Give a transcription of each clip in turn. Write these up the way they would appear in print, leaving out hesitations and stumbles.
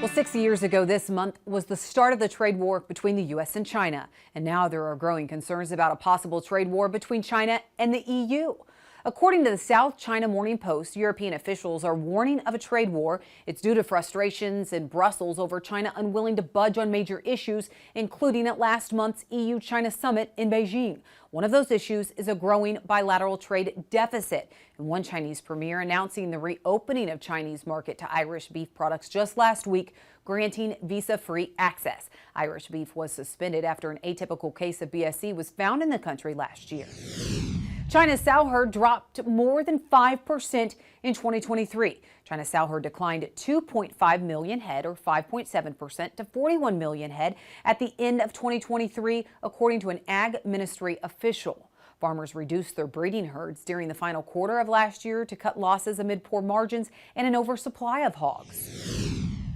Well, 60 years ago this month was the start of the trade war between the U.S. and China. And now there are growing concerns about a possible trade war between China and the EU. According to the South China Morning Post, European officials are warning of a trade war. It's due to frustrations in Brussels over China unwilling to budge on major issues, including at last month's EU-China summit in Beijing. One of those issues is a growing bilateral trade deficit. And one Chinese premier announcing the reopening of Chinese market to Irish beef products just last week, granting visa-free access. Irish beef was suspended after an atypical case of BSE was found in the country last year. China's sow herd dropped more than 5% in 2023. China's sow herd declined 2.5 million head, or 5.7%, to 41 million head at the end of 2023, according to an ag ministry official. Farmers reduced their breeding herds during the final quarter of last year to cut losses amid poor margins and an oversupply of hogs.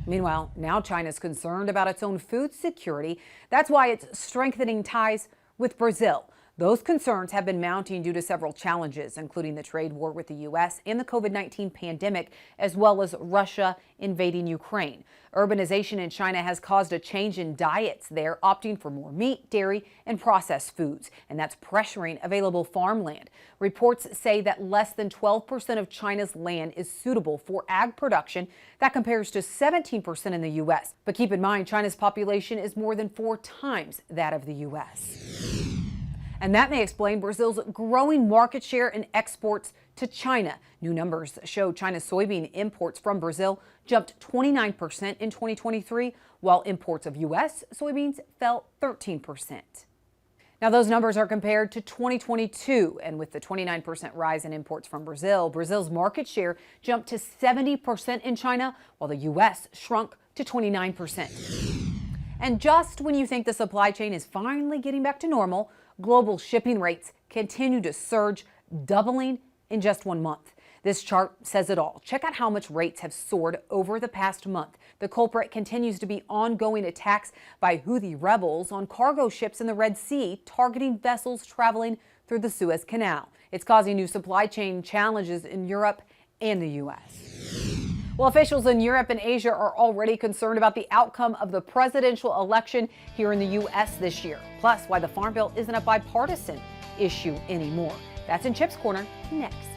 Meanwhile, now China's concerned about its own food security. That's why it's strengthening ties with Brazil. Those concerns have been mounting due to several challenges, including the trade war with the U.S. and the COVID-19 pandemic, as well as Russia invading Ukraine. Urbanization in China has caused a change in diets there, opting for more meat, dairy, and processed foods, and that's pressuring available farmland. Reports say that less than 12% of China's land is suitable for ag production. That compares to 17% in the U.S. But keep in mind, China's population is more than 4 times that of the U.S. And that may explain Brazil's growing market share in exports to China. New numbers show China's soybean imports from Brazil jumped 29% in 2023, while imports of U.S. soybeans fell 13%. Now, those numbers are compared to 2022, and with the 29% rise in imports from Brazil, Brazil's market share jumped to 70% in China, while the U.S. shrunk to 29%. And just when you think the supply chain is finally getting back to normal, global shipping rates continue to surge, doubling in just 1 month. This chart says it all. Check out how much rates have soared over the past month. The culprit continues to be ongoing attacks by Houthi rebels on cargo ships in the Red Sea, targeting vessels traveling through the Suez Canal. It's causing new supply chain challenges in Europe and the U.S. Well, officials in Europe and Asia are already concerned about the outcome of the presidential election here in the U.S. this year, plus why the Farm Bill isn't a bipartisan issue anymore. That's in Chip's Corner next.